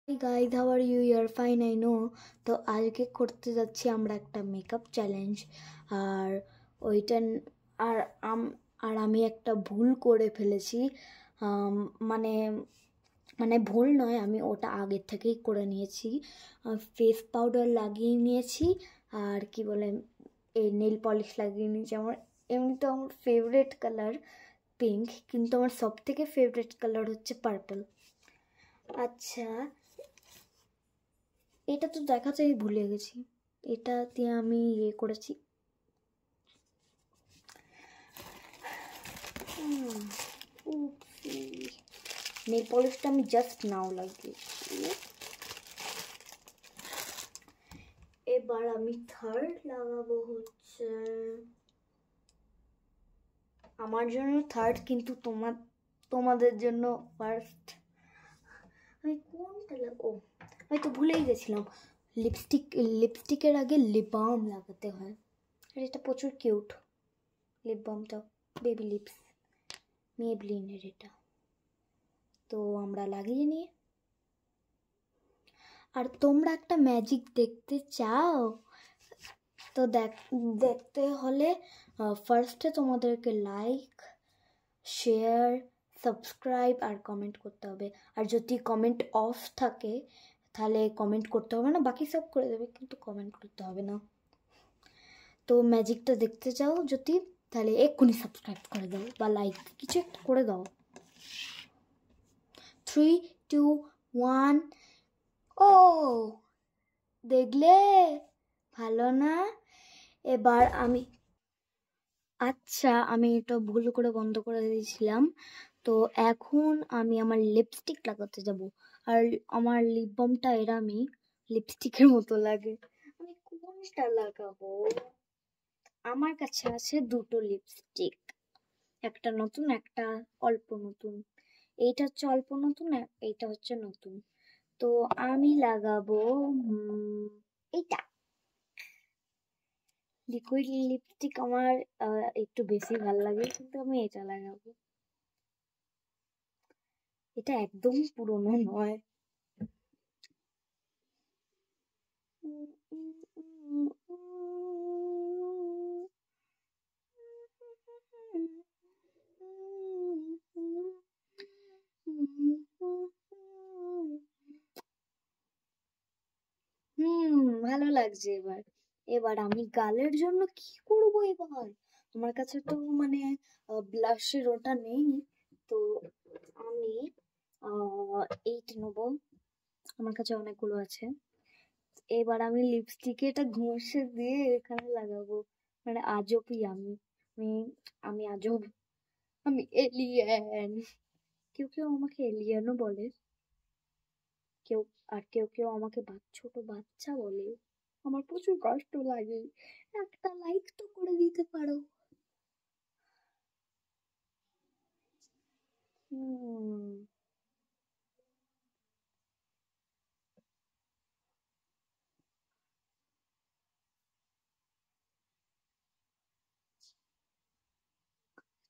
Hi guys, how are you? You're fine, I know. তো আজকে করতে যাচ্ছি আমরা একটা মেকআপ চ্যালেঞ্জ। আর ওইটা আর আর আমি একটা ভুল করে ফেলেছি। আম, মানে মানে ভুল নয়, আমি ওটা আগের থেকেই করে নিয়েছি। ফেস পাউডার লাগিয়ে নিয়েছি, আর কি বলে এই নেল পলিশ লাগিয়ে নিয়েছি। এমনিতে আমার ফেভারিট কালার পিঙ্ক, কিন্তু আমার সব থেকে ফেভারিট কালার হচ্ছে পার্পল। আচ্ছা, এটা তো দেখাতে আমি ভুলে গেছি। এটা দিয়ে আমি করেছি। নেল পলিশটা আমি জাস্ট নাও লাগিয়েছি। এবার আমি থার্ড লাগাবো হচ্ছে আমার জন্য থার্ড, কিন্তু তোমাদের জন্য ফার্স্ট। আমি কোনটা লাগাবো? আমি তো ভুলেই গেছিলাম। লিপস্টিকের আগে লিপ বাম লাগাতে হয়। আর এটা প্রচুর কিউট লিপ বামটা, বেবি লিপস, মেবলিনের এটা। তো আমরা লাগিয়ে নিই। আর তোমরা একটা ম্যাজিক দেখতে চাও? তো দেখতে হলে ফার্স্টে তোমাদেরকে লাইক, শেয়ার, সাবস্ক্রাইব আর কমেন্ট করতে হবে। আর যদি কমেন্ট অফ থাকে তাহলে কমেন্ট করতে হবে না, বাকি সব করে দেবে, কিন্তু কমেন্ট করতে হবে না। তো ম্যাজিকটা দেখতে চাও যদি, তাহলে এক্ষুনি সাবস্ক্রাইব করে দাও বা লাইক কিছু একটা করে দাও। 3, 2, 1। ও দেখলে, ভালো না? এবার আচ্ছা, আমি এটা ভুল করে বন্ধ করে দিয়েছিলাম। তো এখন আমি আমার লিপস্টিক লাগাতে যাব। আর আমার লিপ বামটা এরামই লিপস্টিকের মতো লাগে। আমি কোনটা লাগাবো? আমার কাছে আছে দুটো লিপস্টিক, একটা নতুন একটা অল্প নতুন। এইটা হচ্ছে অল্প নতুন, এইটা হচ্ছে নতুন। তো আমি লাগাবো এইটা। লিকুইড লিপস্টিক আমার একটু বেশি ভালো লাগে, কিন্তু আমি এটা লাগাবো। এটা একদম পুরনো নয়। ভালো লাগছে। এবার এবার আমি গালের জন্য কি করব এবার? আমার কাছে তো মানে ব্লাশের ওটা নেই। তো আমি এইটা নেবো, আমার কাছে অনেকগুলো আছে। এবার আমি লিপস্টিকে এটা ঘষে দিয়ে এখানে লাগাবো। মানে আজবই আমি আমি আমি আজব, আমি এলিয়েন। কেউ কেউ আমাকে এলিয়েনও বলে, কেউ কেউ কেউ আমাকে ছোট বাচ্চা বলে। আমার প্রচুর কষ্ট লাগে। একটা লাইক তো করে দিতে পারো।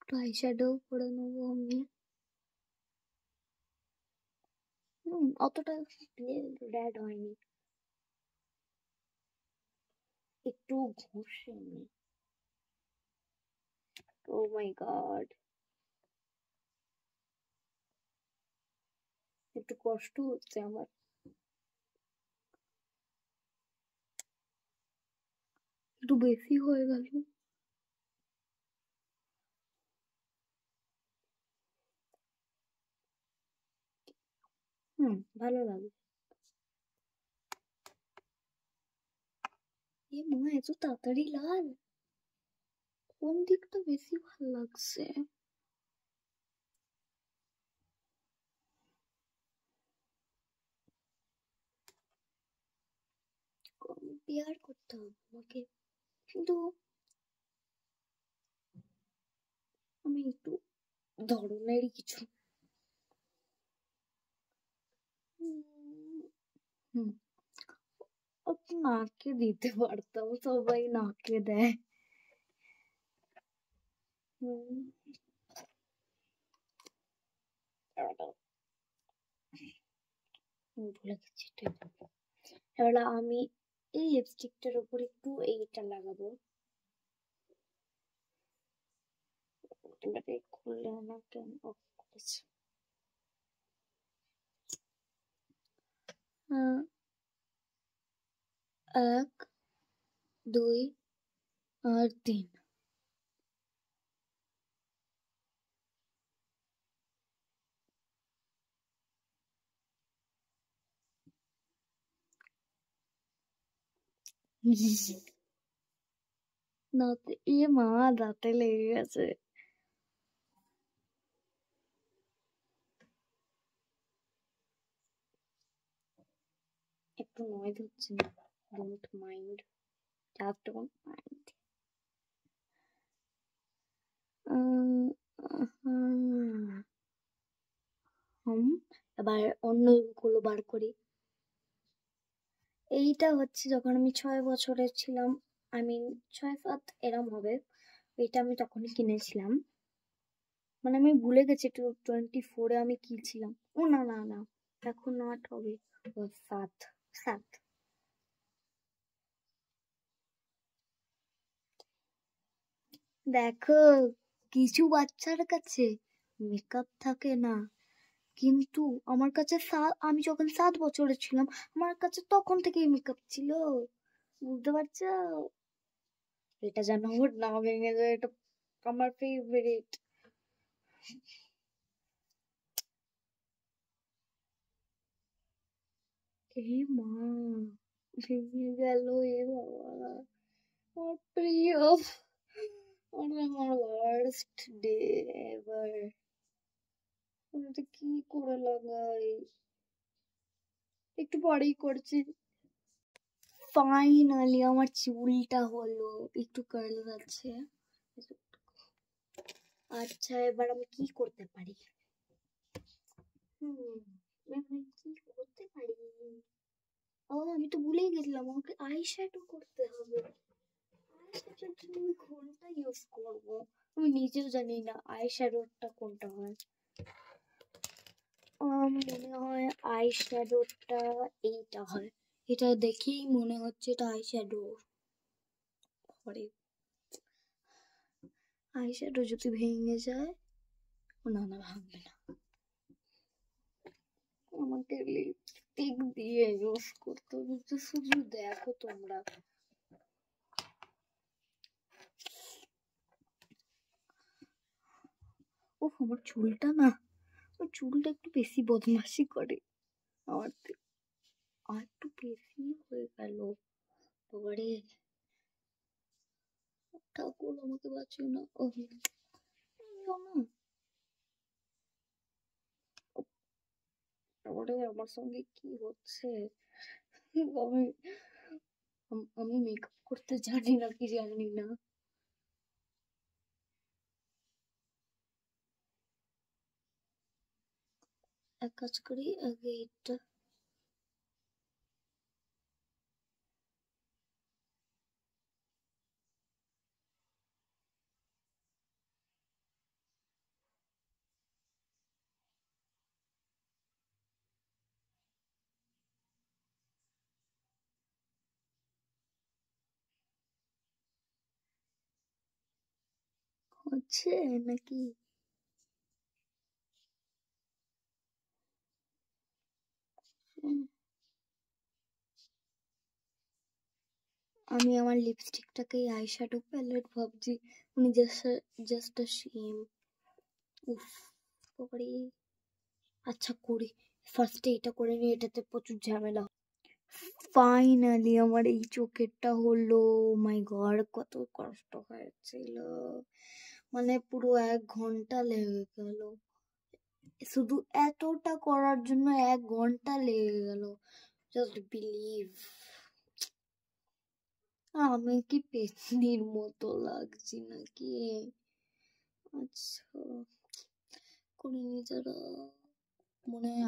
একটু আইশ্যাডো করে নেবো আমি। অতটা রেড হয়নি, একটু ঘষে নি। ও মাই গড, একটু কষ্ট হচ্ছে আমার। একটু বেশি হয়ে গেল। ভালো লাগে। এ মা, এত তাড়াতাড়ি লাল? কোন দিকটা বেশি ভালো লাগছে? কম্পেয়ার করতে হবে আমাকে, কিন্তু আমি একটু ধরনেরই কিছু। হুম নাকে দিতে পারতাম, সবাই নাকে দেয়। হুম ভুলে গেছি। এবার আমি এই লিপস্টিকটার উপর একটু এইটা লাগাবো। এবারে খুললে না কেন? অফ করেছে। 1 2 আর 3। দাঁতে এ মা, দাঁতে লেগে গেছে। একটু নয়েজ হচ্ছে না, don't mind, just don't mind. এবার অন্যগুলো বার করি। এইটা হচ্ছে যখন আমি 6 বছরের ছিলাম, আমি 6-7 এরম হবে, এটা আমি তখনই কিনেছিলাম। মানে আমি ভুলে গেছি 24-এ আমি কি ছিলাম। ও না না না, এখন 8 হবে, 7। দেখো, কিছু বাচ্চার কাছে মেকআপ থাকে না, কিন্তু আমার কাছে আমি যখন 7 বছরের ছিলাম, আমার কাছে তখন থেকেই মেকআপ ছিল। বুঝতে পারছো? এটা যেন আমার না ভেঙে যায়, এটা আমার ফেভারিট। এ মা, ভেঙে গেল, এ বাবা, আমার প্রিয়, মানে আমার ওয়ার্স্ট ডে এভার। এটা কি করে লাগাই? একটু পরেই করছি। ফাইনালি আমার চুলটা হলো, একটু কার্ল আছে। আচ্ছা, এবার আমি কি করতে পারি? কি করতে পারি? আমি তো ভুলেই গেছিলাম, আমাকে আই শ্যাডো করতে হবে। আই শ্যাডোর জন্য আমি কোনটা ইউজ করবো আমি নিজেও জানি না, আই শ্যাডোটা কোনটা হয়। মনে হয় আই শ্যাডোটা এইটা হয়, এটা দেখেই মনে হচ্ছে এটা আই শ্যাডো। পরে আই শ্যাডো যদি ভেঙে যায়, না না ভাঙবে না, আমাকে লিপস্টিক দিয়ে ইউজ করতে হবে। শুধু দেখো তোমরা, ও আমার চুলটা না, আমার চুলটা একটু বেশি বদমাশি করে, আমার আর একটু বেশি হয়ে গেল। পরে ঠাকুর আমাকে বাঁচিও না, ও না, পরে আমার সঙ্গে কি হচ্ছে? আমি আমি মেকআপ করতে জানি না, কি জানি না। এক কাজ করি, আগে এটা হচ্ছে নাকি? আমি আমার লিপস্টিকটাকে আই শ্যাডো প্যালেট ভাবছি, মানে জাস্ট সেম। উফ বাবারে। আচ্ছা করি, ফার্স্টে এটা করে নিই, এটাতে প্রচুর ঝামেলা। ফাইনালি আমার এই চোখেরটা হলো। মাই গড, কত কষ্ট হয়েছিল, মানে পুরো 1 ঘন্টা লেগে গেল, শুধু এতটা করার জন্য 1 ঘন্টা লেগে গেল। Just believe. আমি কি পেতনির মতো লাগছি নাকি? আচ্ছা করিনি যারা, মনে হয়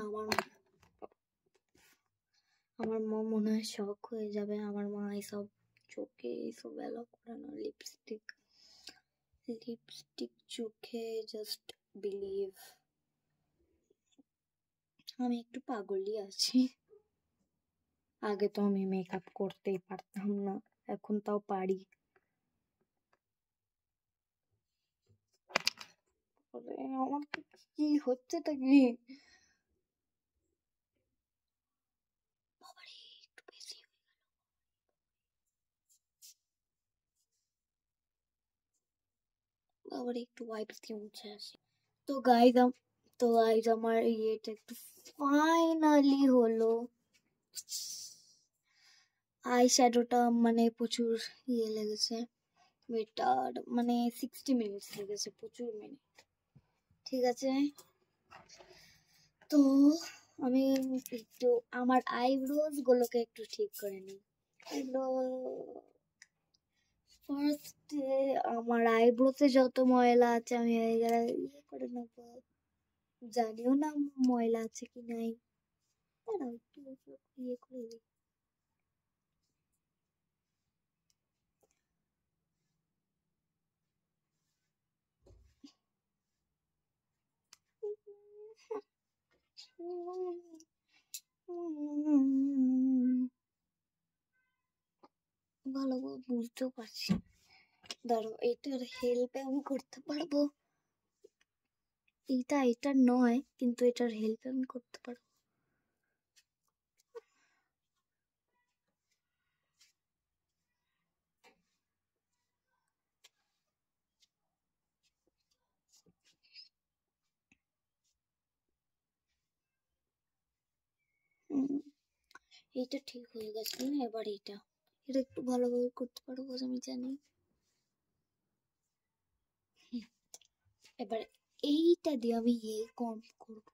আমার মা মনে হয় শখ হয়ে যাবে। আমার মা এসব চোখে এসব এলো করে না, লিপস্টিক চোখে, জাস্ট বিলিভ। আমি একটু পাগলই আছি। আগে তো আমি মেকআপ করতেই পারতাম না, এখন তাও পারি। আমার কি হচ্ছেটা কি? বাবারে একটু বেশি, বাবারে একটু ওয়াইপস দিয়ে মুছে আসি। তো গাইজ আমার ইয়েটা একটু ফাইনালি হলো। আই শ্যাডোটা মানে প্রচুর লেগেছে, বেটার মানে 60 মিনিটস লেগেছে, প্রচুর মিনিট। ঠিক আছে, তো আমি একটু আমার আইব্রোজ গুলোকে একটু ঠিক করে নিই। আইব্রো ফার্স্ট, আমার আইব্রোতে যত ময়লা আছে আমি করে নেবো, জানিও না ময়লা আছে কি নাই। দাঁড়াও একটু করে দিই। ভালো করে বুঝতেও পারছি, ধরো এটার হেল্পে আমি করতে পারবো, এটা নয় কিন্তু এটার হেল্পে আমি করতে পারবো। এইটা ঠিক হয়ে গেছে না, এবার এটা একটু ভালোভাবে করতে পারবো আমি জানি। এবার এইটা দিয়ে আমি কম করবো।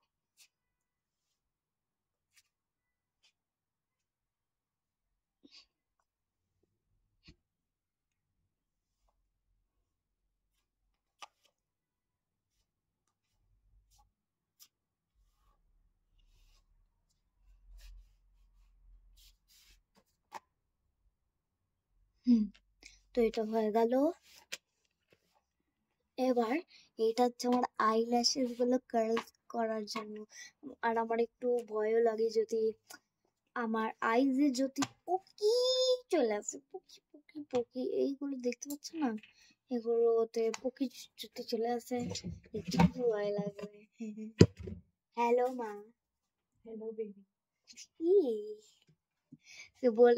তো এটা হয়ে গেল। এবার এটা হচ্ছে আমার আইল্যাশেস গুলো কার্ল করার জন্য। আর আমার একটু ভয়ও লাগে যদি আমার আইজে যদি পকি চলে আসে, পকি পকি পকি এইগুলো দেখতে পাচ্ছ না, এগুলোতে পকি যদি চলে আসে একটু ভয় লাগবে। হ্যালো মা। Hello baby. বল